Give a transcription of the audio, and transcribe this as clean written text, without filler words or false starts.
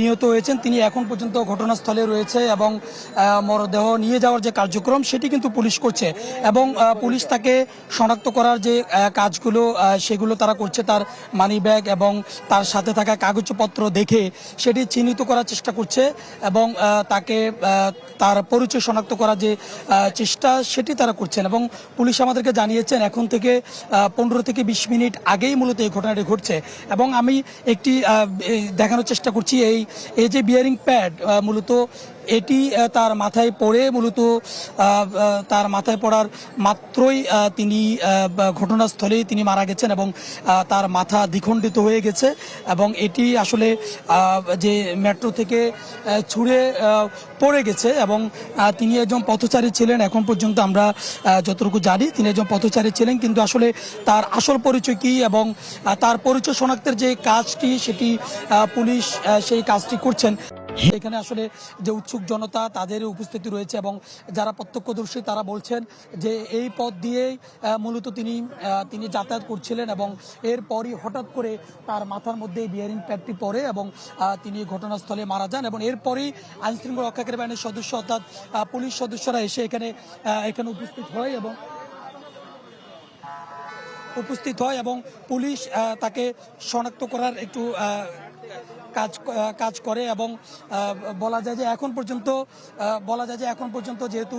নিহত হয়েছেন তিনি এখন পর্যন্ত ঘটনাস্থলে রয়েছে এবং মরদেহ নিয়ে যাওয়ার যে কার্যক্রম সেটি কিন্তু পুলিশ করছে এবং পুলিশ তাকে শনাক্ত করার যে কাজগুলো সেগুলো তারা করছে। তার মানি ব্যাগ এবং তার সাথে থাকা কাগজপত্র দেখে সেটি চিহ্নিত করার চেষ্টা করছে এবং তাকে তার পরিচয় শনাক্ত করার যে চেষ্টা সেটি তারা করছেন এবং পুলিশ আমাদেরকে জানিয়েছেন এখন থেকে 15 থেকে 20 মিনিট আগেই মূলত এই ঘটনাটি ঘটছে এবং আমি একটি দেখানোর চেষ্টা করছি। এই যে বিয়ারিং প্যাড মূলত এটি তার মাথায় পড়ে মূলত তার মাথায় পড়ার মাত্রই তিনি ঘটনাস্থলেই তিনি মারা গেছেন এবং তার মাথা দ্বিখণ্ডিত হয়ে গেছে এবং এটি আসলে যে মেট্রো থেকে ছুঁড়ে পড়ে গেছে এবং তিনি একজন পথচারী ছিলেন। এখন পর্যন্ত আমরা যতটুকু জানি তিনি একজন পথচারী ছিলেন, কিন্তু আসলে তার আসল পরিচয় কী এবং তার পরিচয় শনাক্তের যে কাজটি সেটি পুলিশ সেই কাজটি করছেন। এখানে আসলে যে উৎসুক জনতা তাদের উপস্থিতি রয়েছে এবং যারা প্রত্যক্ষদর্শী তারা বলছেন যে এই পথ দিয়েই মূলত তিনি যাতায়াত করছিলেন এবং এরপরই হঠাৎ করে তার মাথার মধ্যে বিয়ারিং প্যাডটি পড়ে এবং তিনি ঘটনাস্থলে মারা যান এবং এরপরই আইনশৃঙ্খলা রক্ষাকারী বাহিনীর সদস্য অর্থাৎ পুলিশ সদস্যরা এসে এখানে উপস্থিত হয় এবং পুলিশ তাকে শনাক্ত করার একটু কাজ করে এবং বলা যায় যে এখন পর্যন্ত যেহেতু